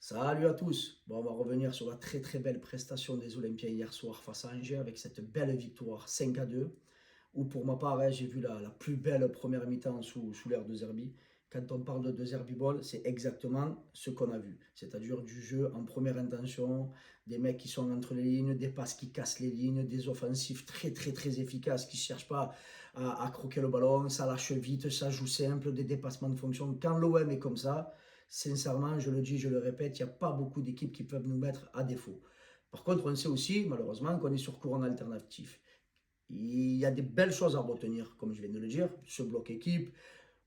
Salut à tous. Bon, on va revenir sur la très très belle prestation des Olympiens hier soir face à Angers avec cette belle victoire 5-2. Où pour ma part, j'ai vu la plus belle première mi-temps sous l'ère de Zerbi. Quand on parle de Zerbi Ball, c'est exactement ce qu'on a vu. C'est-à-dire du jeu en première intention, des mecs qui sont entre les lignes, des passes qui cassent les lignes, des offensifs très très très efficaces qui ne cherchent pas à croquer le ballon, ça lâche vite, ça joue simple, des dépassements de fonction. Quand l'OM est comme ça, sincèrement, je le dis, je le répète, il n'y a pas beaucoup d'équipes qui peuvent nous mettre à défaut. Par contre, on sait aussi, malheureusement, qu'on est sur courant alternatif. Il y a des belles choses à retenir, comme je viens de le dire, ce bloc équipe,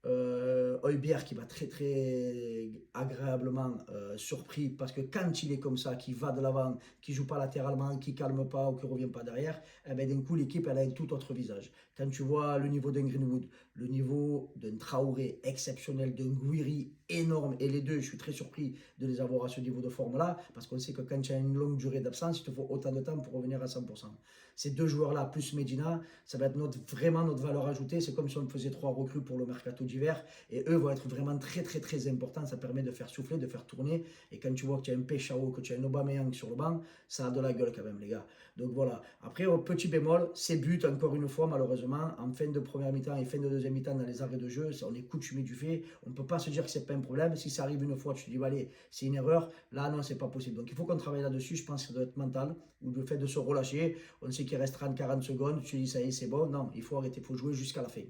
Højbjerg qui m'a très très agréablement surpris parce que quand il est comme ça, qui va de l'avant, qui joue pas latéralement, qui calme pas ou qui revient pas derrière, eh ben, d'un coup l'équipe elle a un tout autre visage. Quand tu vois le niveau d'un Greenwood, le niveau d'un Traoré exceptionnel, d'un Guiri énorme, et les deux, je suis très surpris de les avoir à ce niveau de forme là, parce qu'on sait que quand tu as une longue durée d'absence, il te faut autant de temps pour revenir à 100%. Ces deux joueurs là plus Medina, ça va être vraiment notre valeur ajoutée. C'est comme si on faisait 3 recrues pour le mercato d'hiver. Et eux vont être vraiment très, très, très importants. Ça permet de faire souffler, de faire tourner. Et quand tu vois que tu as un Peshao, que tu as un Aubameyang sur le banc, ça a de la gueule quand même, les gars. Donc voilà. Après, au petit bémol, ces buts, encore une fois, malheureusement, en fin de première mi-temps et fin de deuxième mi-temps dans les arrêts de jeu, on est coutumé du fait. On ne peut pas se dire que c'est pas un problème. Si ça arrive une fois, tu te dis, bah, allez, c'est une erreur. Là, non, c'est pas possible. Donc il faut qu'on travaille là-dessus. Je pense que ça doit être mental ou le fait de se relâcher. On sait qu'il reste 30-40 secondes. Tu dis, ça y est, c'est bon. Non, il faut arrêter. Il faut jouer jusqu'à la fin.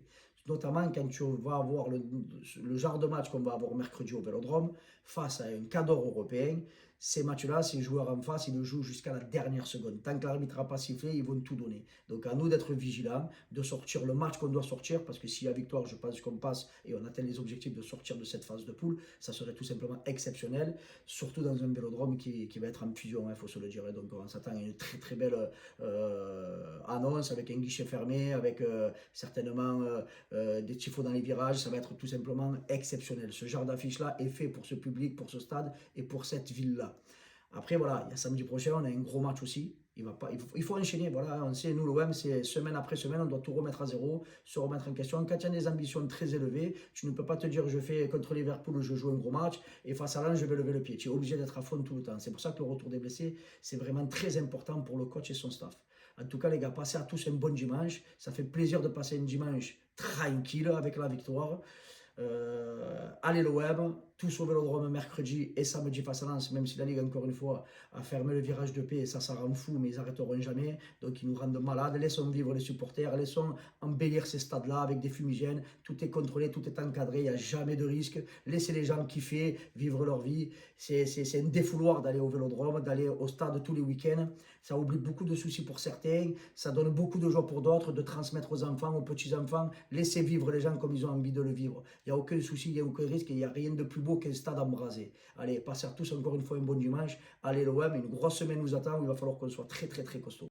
Notamment quand tu vas avoir le genre de match qu'on va avoir mercredi au Vélodrome face à un cadre européen. Ces matchs-là, ces joueurs en face, ils le jouent jusqu'à la dernière seconde. Tant que l'arbitre n'a pas sifflé, ils vont tout donner. Donc à nous d'être vigilants, de sortir le match qu'on doit sortir, parce que s'il y a victoire, je pense qu'on passe et on atteint les objectifs de sortir de cette phase de poule. Ça serait tout simplement exceptionnel, surtout dans un Vélodrome qui va être en fusion, il faut se le dire. Donc on s'attend à une très très belle annonce avec un guichet fermé, avec certainement des tifos dans les virages. Ça va être tout simplement exceptionnel. Ce genre d'affiche-là est fait pour ce public, pour ce stade et pour cette ville-là. Après, voilà, il y a samedi prochain, on a un gros match aussi. Il faut enchaîner. Voilà, on sait, nous, l'OM, c'est semaine après semaine, on doit tout remettre à zéro, se remettre en question. Quand tu as des ambitions très élevées, tu ne peux pas te dire je fais contre Liverpool, je joue un gros match et face à Lens, je vais lever le pied. Tu es obligé d'être à fond tout le temps. C'est pour ça que le retour des blessés, c'est vraiment très important pour le coach et son staff. En tout cas, les gars, passez à tous un bon dimanche. Ça fait plaisir de passer un dimanche tranquille avec la victoire. Allez le web, tous au Vélodrome mercredi et samedi face à Lens, même si la Ligue, encore une fois, a fermé le virage de paix, et ça rend fou, mais ils n'arrêteront jamais. Donc ils nous rendent malades. Laissons vivre les supporters, laissons embellir ces stades-là avec des fumigènes. Tout est contrôlé, tout est encadré, il n'y a jamais de risque. Laissez les gens kiffer, vivre leur vie. C'est un défouloir d'aller au Vélodrome, d'aller au stade tous les week-ends. Ça oublie beaucoup de soucis pour certains, ça donne beaucoup de joie pour d'autres, de transmettre aux enfants, aux petits-enfants. Laissez vivre les gens comme ils ont envie de le vivre. Il n'y a aucun souci, il n'y a aucun risque, il n'y a rien de plus beau qu'un stade embrasé. Allez, passez à tous encore une fois un bon dimanche. Allez l'OM, une grosse semaine nous attend où il va falloir qu'on soit très très très costaud.